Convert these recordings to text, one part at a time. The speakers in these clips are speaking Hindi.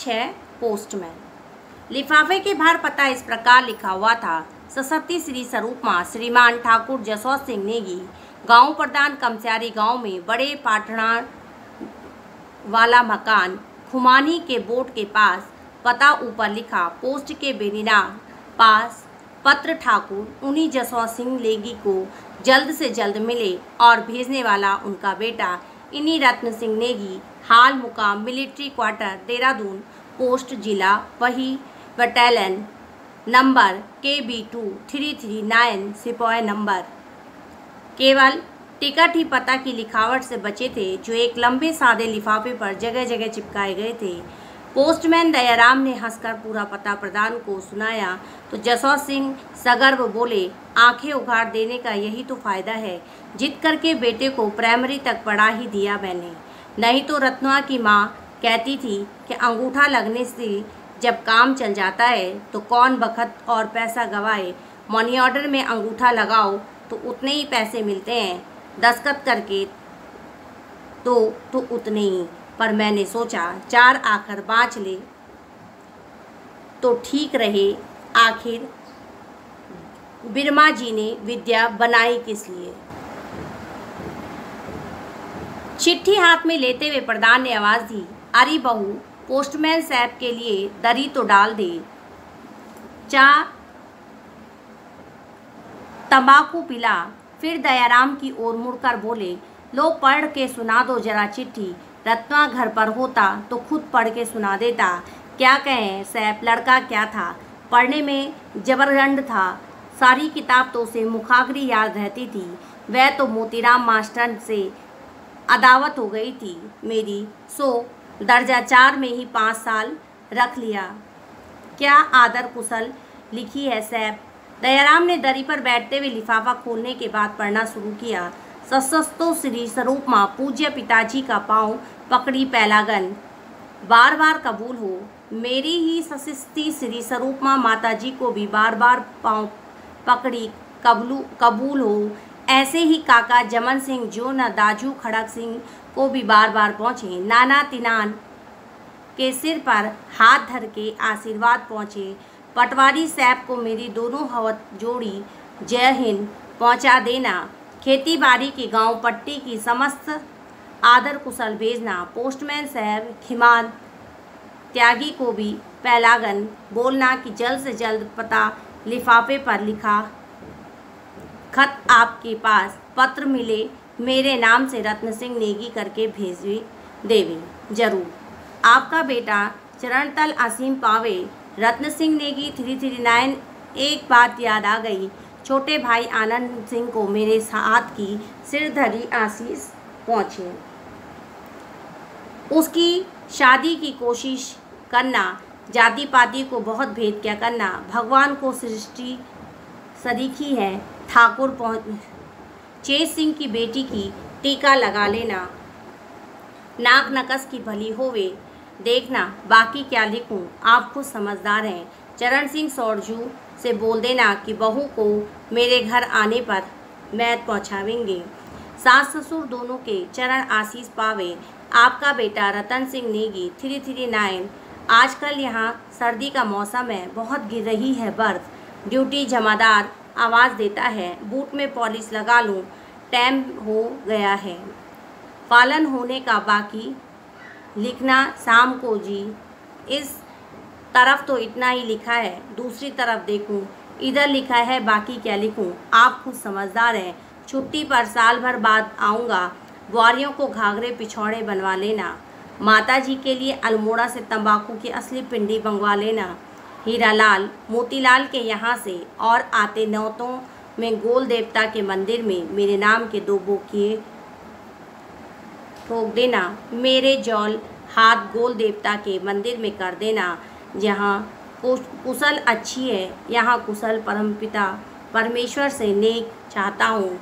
5-6 पोस्टमैन। लिफाफे के बाहर पता इस प्रकार लिखा हुआ था, सशक्ति श्री स्वरूप मां श्रीमान ठाकुर जसवंत सिंह नेगी, गांव प्रधान कमस्यारी गांव में बड़े पाठना वाला मकान, खुमानी के बोर्ड के पास। पता ऊपर लिखा, पोस्ट के बेनीना पास। पत्र ठाकुर उन्हीं जसवंत सिंह नेगी को जल्द से जल्द मिले और भेजने वाला उनका बेटा इन्हीं रत्न सिंह नेगी, हाल मुकाम मिलिट्री क्वार्टर देहरादून, पोस्ट जिला वही, बटालियन नंबर KB2 339, सिपाही नंबर। केवल टिकट ही पता की लिखावट से बचे थे, जो एक लंबे सादे लिफाफे पर जगह जगह चिपकाए गए थे। पोस्टमैन दयाराम ने हंसकर पूरा पता प्रधान को सुनाया तो जसवंत सिंह सगर्व बोले, आंखें उघाड़ देने का यही तो फायदा है। जिद करके बेटे को प्राइमरी तक पढ़ा ही दिया मैंने, नहीं तो रत्ना की माँ कहती थी कि अंगूठा लगने से जब काम चल जाता है तो कौन वक्त और पैसा गवाए। मनी ऑर्डर में अंगूठा लगाओ तो उतने ही पैसे मिलते हैं, दस्तखत करके तो उतने ही। पर मैंने सोचा 4 आखर बाँच ले तो ठीक रहे। आखिर बिरमा जी ने विद्या बनाई किस लिए। चिट्ठी हाथ में लेते हुए प्रधान ने आवाज़ दी, अरे बहू, पोस्टमैन साहब के लिए दरी तो डाल दे। चाह तंबाकू पिला। फिर दयाराम की ओर मुड़कर बोले, लो पढ़ के सुना दो जरा चिट्ठी। रत्ना घर पर होता तो खुद पढ़ के सुना देता। क्या कहें साहब, लड़का क्या था, पढ़ने में जबरदस्त था। सारी किताब तो उसे मुखाग्री याद रहती थी। वह तो मोतीराम मास्टर से अदावत हो गई थी मेरी, सो दर्जा 4 में ही 5 साल रख लिया। क्या आदर कुशल लिखी है साहब। दयाराम ने दरी पर बैठते हुए लिफाफा खोलने के बाद पढ़ना शुरू किया। सशस्तो श्री स्वरूप माँ पूज्य पिताजी का पाँव पकड़ी पैलागन, बार बार कबूल हो। मेरी ही सशस्ती श्री स्वरूप माँ माता जी को भी बार बार पाँव पकड़ी कबूल हो। ऐसे ही काका जमन सिंह जो न दाजू खड़क सिंह को भी बार बार पहुँचे। नाना तिनान के सिर पर हाथ धर के आशीर्वाद पहुँचे। पटवारी साहब को मेरी दोनों हाथ जोड़ी जय हिंद पहुँचा देना। खेती बाड़ी की गांव पट्टी की समस्त आदर कुशल भेजना। पोस्टमैन साहब खिमान त्यागी को भी पैलागन बोलना कि जल्द से जल्द पता लिफाफे पर लिखा खत आपके पास पत्र मिले मेरे नाम से रत्न सिंह नेगी करके भेजवे देवी जरूर। आपका बेटा चरणतल असीम पावे, रत्न सिंह नेगी 339। एक बात याद आ गई, छोटे भाई आनंद सिंह को मेरे साथ की सिरधरी आशीष पहुँचे। उसकी शादी की कोशिश करना, जाति पाति को बहुत भेद क्या करना। भगवान को सृष्टि सरीखी है। ठाकुर चेत सिंह की बेटी की टीका लगा लेना। नाक नकस की भली होवे देखना। बाकी क्या लिखूं, आप खुद समझदार हैं। चरण सिंह सौरजू से बोल देना कि बहू को मेरे घर आने पर मैत पहुँचावेंगे। सास ससुर दोनों के चरण आशीष पावे। आपका बेटा रतन सिंह नेगी 339। आजकल यहाँ सर्दी का मौसम है, बहुत गिर रही है बर्फ़। ड्यूटी जमादार आवाज़ देता है, बूट में पॉलिश लगा लूँ, टाइम हो गया है। पालन होने का बाकी लिखना शाम को जी। इस तरफ तो इतना ही लिखा है, दूसरी तरफ देखूं, इधर लिखा है, बाकी क्या लिखूं, आप खुद समझदार हैं। छुट्टी पर साल भर बाद आऊँगा। बुआरियों को घाघरे पिछौड़े बनवा लेना। माता जी के लिए अल्मोड़ा से तंबाकू की असली पिंडी मंगवा लेना। हीरालाल मोतीलाल के यहाँ से और आते न्योतों में गोल देवता के मंदिर में मेरे नाम के 2 बोकिए ठोक देना। मेरे जौल हाथ गोल देवता के मंदिर में कर देना। जहाँ कुशल अच्छी है, यहाँ कुशल परमपिता परमेश्वर से नेक चाहता हूँ।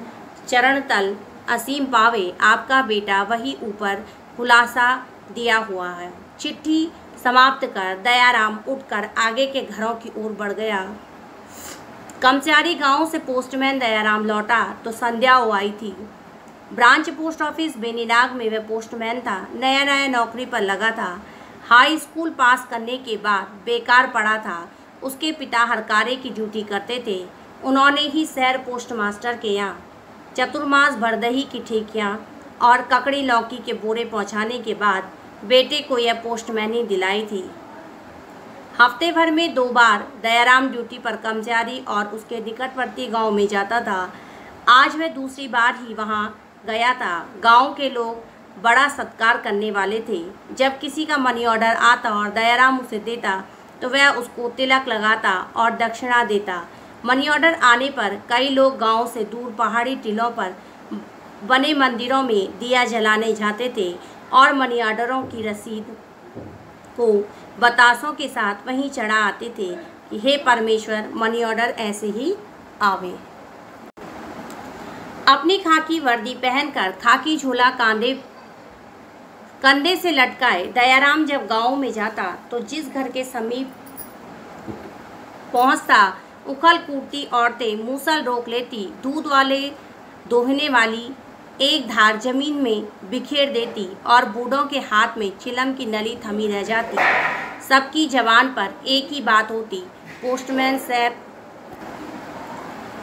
चरण तल असीम पावे। आपका बेटा वही ऊपर खुलासा दिया हुआ है। चिट्ठी समाप्त कर दयाराम उठकर आगे के घरों की ओर बढ़ गया। कमस्यारी गांव से पोस्टमैन दयाराम लौटा तो संध्या हो आई थी। ब्रांच पोस्ट ऑफिस बेनीनाग में वह पोस्टमैन था, नया नया नौकरी पर लगा था। हाई स्कूल पास करने के बाद बेकार पड़ा था। उसके पिता हरकारे की ड्यूटी करते थे। उन्होंने ही शहर पोस्ट मास्टर के यहाँ चतुर्मास भर दही की ठेकियाँ और ककड़ी लौकी के बोरे पहुँचाने के बाद बेटे को यह पोस्टमैनी दिलाई थी। हफ्ते भर में 2 बार दयाराम ड्यूटी पर कर्मचारी और उसके निकटवर्ती गांव में जाता था। आज वह दूसरी बार ही वहां गया था। गांव के लोग बड़ा सत्कार करने वाले थे। जब किसी का मनी ऑर्डर आता और दयाराम उसे देता तो वह उसको तिलक लगाता और दक्षिणा देता। मनी ऑर्डर आने पर कई लोग गांव से दूर पहाड़ी टीलों पर बने मंदिरों में दिया जलाने जाते थे और मनी ऑर्डरों की रसीद को बतासों के साथ वहीं चढ़ा आते थे कि हे परमेश्वर, मनी ऑर्डर ऐसे ही आवे। अपनी खाकी वर्दी पहनकर खाकी झोला कंधे से लटकाए दयाराम जब गांव में जाता तो जिस घर के समीप पहुंचता उखल कूटती औरतें मूसल रोक लेती, दूध वाले दोहने वाली एक धार जमीन में बिखेर देती और बूढ़ों के हाथ में चिलम की नली थमी रह जाती। सबकी जबान पर एक ही बात होती, पोस्टमैन साहब।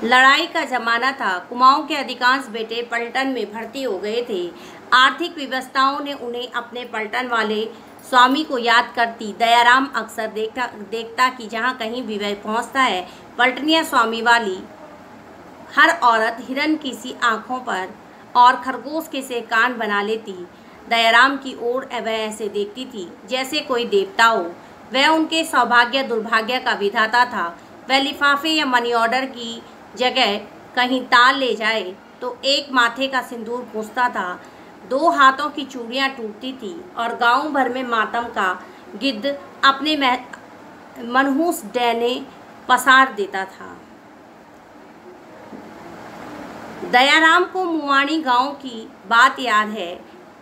लड़ाई का जमाना था। कुमाऊं के अधिकांश बेटे पलटन में भर्ती हो गए थे। आर्थिक व्यवस्थाओं ने उन्हें अपने पलटन वाले स्वामी को याद करती। दयाराम अक्सर देखता कि जहाँ कहीं भी वह पहुँचता है, पलटनिया स्वामी वाली हर औरत हिरन की सी आँखों पर और खरगोश के से कान बना लेती। दयाराम की ओर वह ऐसे देखती थी जैसे कोई देवता हो। वह उनके सौभाग्य दुर्भाग्य का विधाता था। वह लिफाफे या मनी ऑर्डर की जगह कहीं ताल ले जाए तो एक माथे का सिंदूर पूछता था, 2 हाथों की चूड़ियाँ टूटती थी और गांव भर में मातम का गिद्ध अपने मनहूस डैने पसार देता था। दयाराम को मुवाणी गांव की बात याद है।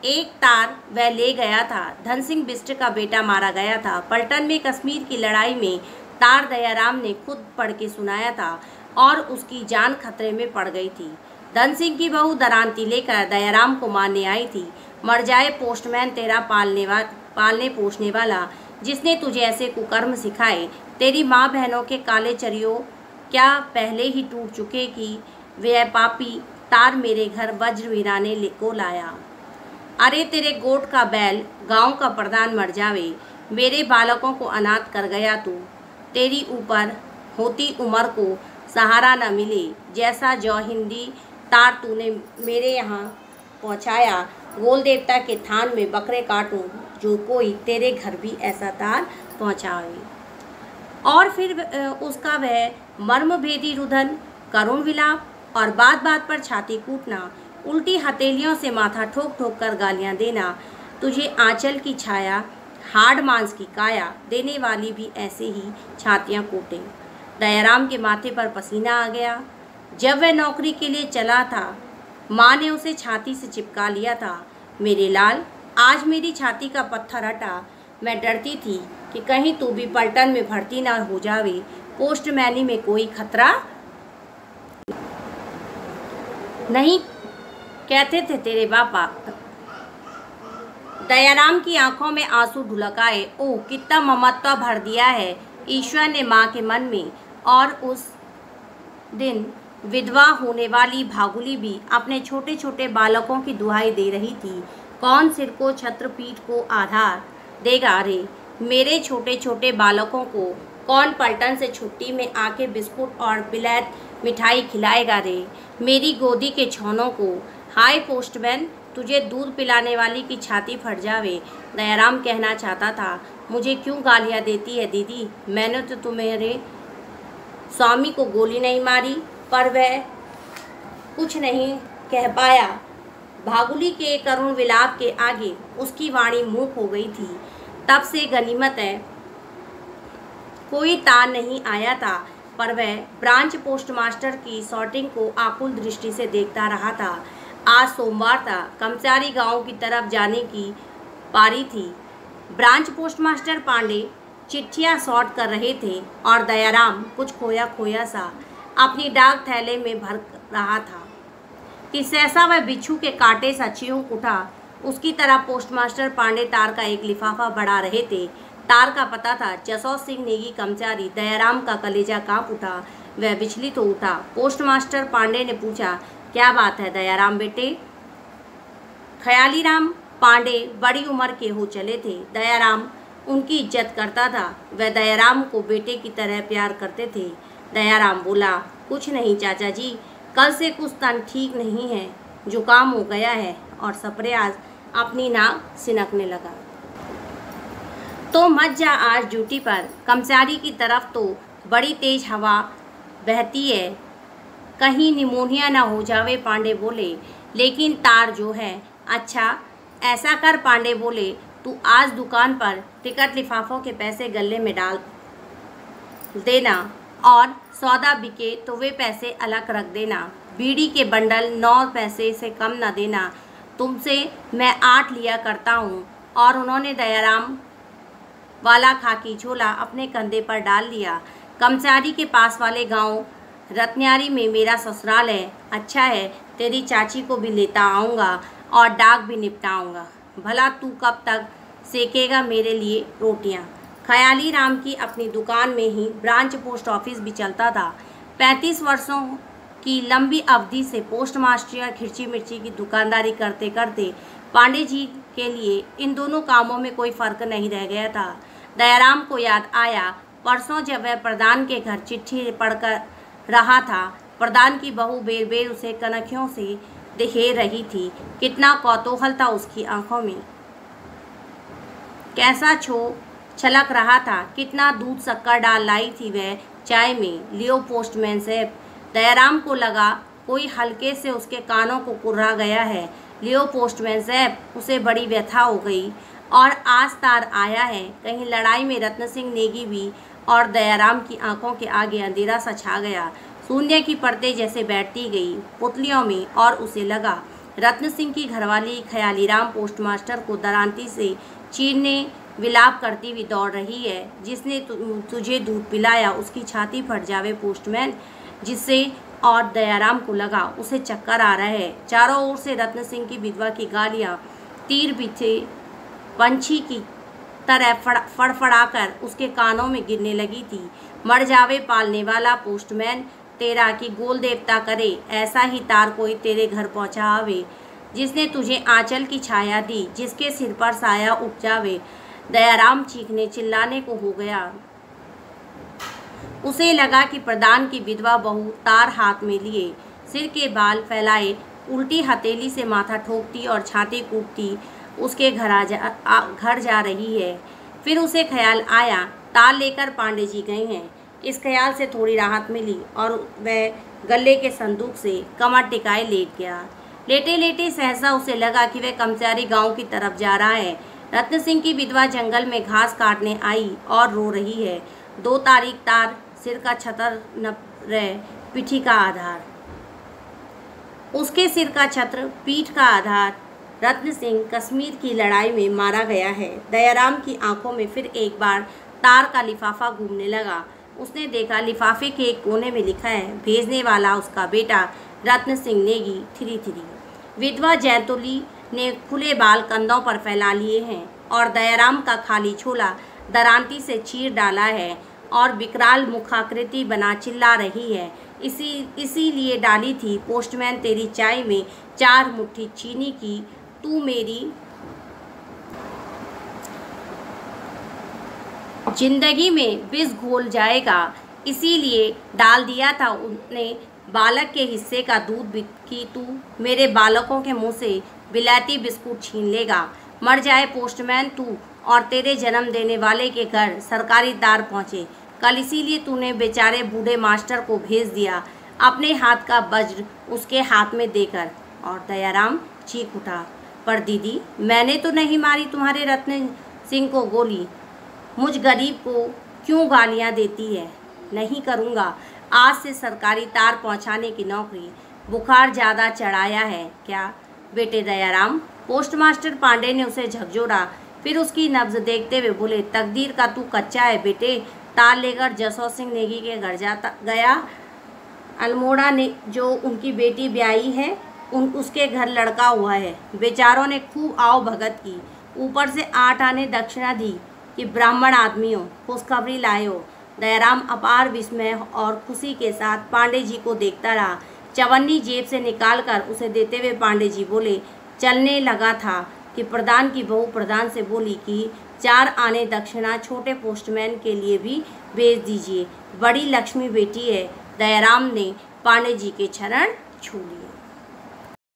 एक तार वह ले गया था। धन सिंह बिष्ट का बेटा मारा गया था। पलटन में कश्मीर की लड़ाई में तार दयाराम ने खुद पढ़ के सुनाया था और उसकी जान खतरे में पड़ गई थी। धन सिंह की बहू दरांती लेकर दयाराम को मारने आई थी। मर जाए पोस्टमैन तेरा पालने पोषने वाला, जिसने तुझे ऐसे कुकर्म सिखाए। तेरी माँ बहनों के काले चरियों क्या पहले ही टूट चुके कि वह पापी तार मेरे घर वज्र वीराने को लाया। अरे तेरे गोट का बैल गांव का प्रधान मर जावे, मेरे बालकों को अनाथ कर गया तू। तेरी ऊपर होती उम्र को सहारा न मिले, जैसा जौ हिंदी तार तूने मेरे यहाँ पहुँचाया। गोल देवता के थान में बकरे काटूं, जो कोई तेरे घर भी ऐसा तार पहुँचावे। और फिर उसका वह मर्मभेदी रुदन, करुण विलाप और बात बात पर छाती कूटना, उल्टी हथेलियों से माथा ठोक ठोक कर गालियाँ देना। तुझे आंचल की छाया, हाड़ मांस की काया देने वाली भी ऐसे ही छातियाँ कूटे। दयाराम के माथे पर पसीना आ गया। जब वह नौकरी के लिए चला था, माँ ने उसे छाती से चिपका लिया था। मेरे लाल, आज मेरी छाती का पत्थर हटा। मैं डरती थी कि कहीं तू भी पलटन में भर्ती ना हो जावे। पोस्टमैनी में कोई खतरा नहीं, कहते थे तेरे बापा। दयाराम की आंखों में आंसू ढुलक आए। ओह, कितना ममत्व भर दिया है ईश्वर ने माँ के मन में। और उस दिन विधवा होने वाली भागुली भी अपने छोटे छोटे बालकों की दुहाई दे रही थी। कौन सिर को छत्र, पीठ को आधार देगा रे? मेरे छोटे छोटे बालकों को कौन पलटन से छुट्टी में आके बिस्कुट और बिलैत मिठाई खिलाएगा रे? मेरी गोदी के छौनों को। हाय पोस्टमैन, तुझे दूध पिलाने वाली की छाती फट जावे। दयाराम कहना चाहता था, मुझे क्यों गालियाँ देती है दीदी? मैंने तो तुम्हारे स्वामी को गोली नहीं मारी। पर वह कुछ नहीं कह पाया। भागुली के करुण विलाप के आगे उसकी वाणी मूक हो गई थी। तब से गनीमत है कोई तार नहीं आया था, पर वह ब्रांच पोस्टमास्टर की सॉर्टिंग को आकुल दृष्टि से देखता रहा था। आज सोमवार था। कमचारी गांव की तरफ जाने की पारी थी। ब्रांच पोस्टमास्टर पांडे चिट्ठियां सॉर्ट कर रहे थे और दयाराम कुछ खोया खोया सा अपनी डाक थैले में भर रहा था कि सहसा वह बिच्छू के कांटे सा चियूक उठा। उसकी तरह पोस्टमास्टर पांडे तार का एक लिफाफा बढ़ा रहे थे। तार का पता था। जसौर सिंह नेगी कर्मचारी दयाराम का कलेजा कांप उठा। वह विचलित हो उठा। पोस्टमास्टर पांडे ने पूछा, क्या बात है दयाराम बेटे? ख्यालीराम पांडे बड़ी उम्र के हो चले थे। दयाराम उनकी इज्जत करता था। वह दयाराम को बेटे की तरह प्यार करते थे। दयाराम बोला, कुछ नहीं चाचा जी, कल से कुछ तन ठीक नहीं है, जुकाम हो गया है और सप्रियाज अपनी नाक सिनकने लगा। तो मत जा आज ड्यूटी पर। कर्मचारी की तरफ तो बड़ी तेज हवा बहती है, कहीं निमोनिया ना हो जावे, पांडे बोले। लेकिन तार जो है। अच्छा ऐसा कर, पांडे बोले, तू आज दुकान पर टिकट लिफाफों के पैसे गले में डाल देना और सौदा बिके तो वे पैसे अलग रख देना। बीड़ी के बंडल 9 पैसे से कम न देना। तुमसे मैं 8 लिया करता हूँ। और उन्होंने दयाराम वाला खाकी झोला अपने कंधे पर डाल लिया। कर्मचारी के पास वाले गांव रत्न्यारी में मेरा ससुराल है। अच्छा है, तेरी चाची को भी लेता आऊँगा और डाक भी निपटाऊँगा। भला तू कब तक सेकेगा मेरे लिए रोटियाँ? ख्याली राम की अपनी दुकान में ही ब्रांच पोस्ट ऑफिस भी चलता था। 35 वर्षों की लंबी अवधि से पोस्ट मास्टर या खिरची मिर्ची की दुकानदारी करते करते पांडे जी के लिए इन दोनों कामों में कोई फर्क नहीं रह गया था। दयाराम को याद आया, परसों जब वह प्रधान के घर चिट्ठी पढ़कर रहा था, प्रधान की बहू बेर बेर उसे कनखियों से देखेर रही थी। कितना कौतूहल था उसकी आंखों में, कैसा छलक रहा था। कितना दूध शक्कर डाल लाई थी वह चाय में। लियो पोस्टमैन साहब। दयाराम को लगा कोई हल्के से उसके कानों को कुर्रा गया है। लियो पोस्टमैन साहब। उसे बड़ी व्यथा हो गई। और आज तार आया है। कहीं लड़ाई में रत्न सिंह नेगी भी। और दयाराम की आंखों के आगे अंधेरा सा छा गया। शून्य की परतें जैसे बैठती गई पुतलियों में। और उसे लगा रत्न सिंह की घरवाली ख्यालीराम पोस्टमास्टर को दरांती से चीरने विलाप करती हुई दौड़ रही है। जिसने तुझे दूध पिलाया उसकी छाती फट जावे पोस्टमैन। जिससे और दयाराम को लगा उसे चक्कर आ रहा है। चारों ओर से रत्न सिंह की विधवा की गालियाँ तीर बिछे पंछी की तरह फड़फड़ाकर उसके कानों में गिरने लगी थी। मर जावे पालने वाला पोस्टमैन तेरा कि गोल देवता करे ऐसा ही तार कोई तेरे घर पहुँचा आवे, जिसने तुझे आंचल की छाया दी, जिसके सिर पर साया उठ जावे। दयाराम चीखने चिल्लाने को हो गया। उसे लगा कि प्रधान की विधवा बहू तार हाथ में लिए सिर के बाल फैलाए उल्टी हथेली से माथा ठोकती और छाती कूटती उसके घर जा रही है। फिर उसे ख्याल आया तार लेकर पांडे जी गए हैं। इस ख्याल से थोड़ी राहत मिली और वह गले के संदूक से कमर टिकाए लेट गया। लेटे लेटे सहसा उसे लगा कि वह कर्मचारी गांव की तरफ जा रहा है। रत्न सिंह की विधवा जंगल में घास काटने आई और रो रही है। 2 तारीख तार सिर का छतर न रहे पीठी का आधार। उसके सिर का छत्र पीठ का आधार। रत्न सिंह कश्मीर की लड़ाई में मारा गया है। दयाराम की आंखों में फिर एक बार तार का लिफाफा घूमने लगा। उसने देखा लिफाफे के एक कोने में लिखा है, भेजने वाला उसका बेटा रत्न सिंह नेगी 33। विधवा जैतुली ने खुले बाल कंधों पर फैला लिए हैं और दयाराम का खाली छोला दरांती से चीर डाला है और विकराल मुखाकृति बना चिल्ला रही है। इसीलिए डाली थी पोस्टमैन तेरी चाय में 4 मुट्ठी चीनी की, तू मेरी जिंदगी में विष घोल जाएगा। इसीलिए डाल दिया था उसने बालक के हिस्से का दूध कि तू मेरे बालकों के मुंह से विलायती बिस्कुट छीन लेगा। मर जाए पोस्टमैन तू और तेरे जन्म देने वाले के घर सरकारी तार पहुँचे। कल इसीलिए तूने बेचारे बूढ़े मास्टर को भेज दिया अपने हाथ का वज्र उसके हाथ में देकर। और दयाराम चीख उठा, पर दीदी मैंने तो नहीं मारी तुम्हारे रत्न सिंह को गोली। मुझ गरीब को क्यों गालियाँ देती है? नहीं करूँगा। आज से सरकारी तार पहुँचाने की नौकरी। बुखार ज़्यादा चढ़ाया है क्या बेटे दयाराम? पोस्टमास्टर पांडे ने उसे झकझोरा। फिर उसकी नब्ज देखते हुए बोले, तकदीर का तू कच्चा है बेटे। तार लेकर जसौर सिंह नेगी के घर गया। अल्मोड़ा ने जो उनकी बेटी ब्याई है उसके घर लड़का हुआ है। बेचारों ने खूब आओ भगत की, ऊपर से 8 आने दक्षिणा दी कि ब्राह्मण आदमियों खुशखबरी लाए हो। दयाराम अपार विस्मय और खुशी के साथ पांडे जी को देखता रहा। चवन्नी जेब से निकालकर उसे देते हुए पांडे जी बोले। चलने लगा था कि प्रधान की बहू प्रधान से बोली कि 4 आने दक्षिणा छोटे पोस्टमैन के लिए भी भेज दीजिए, बड़ी लक्ष्मी बेटी है। दयाराम ने पांडे जी के चरण छू लिए।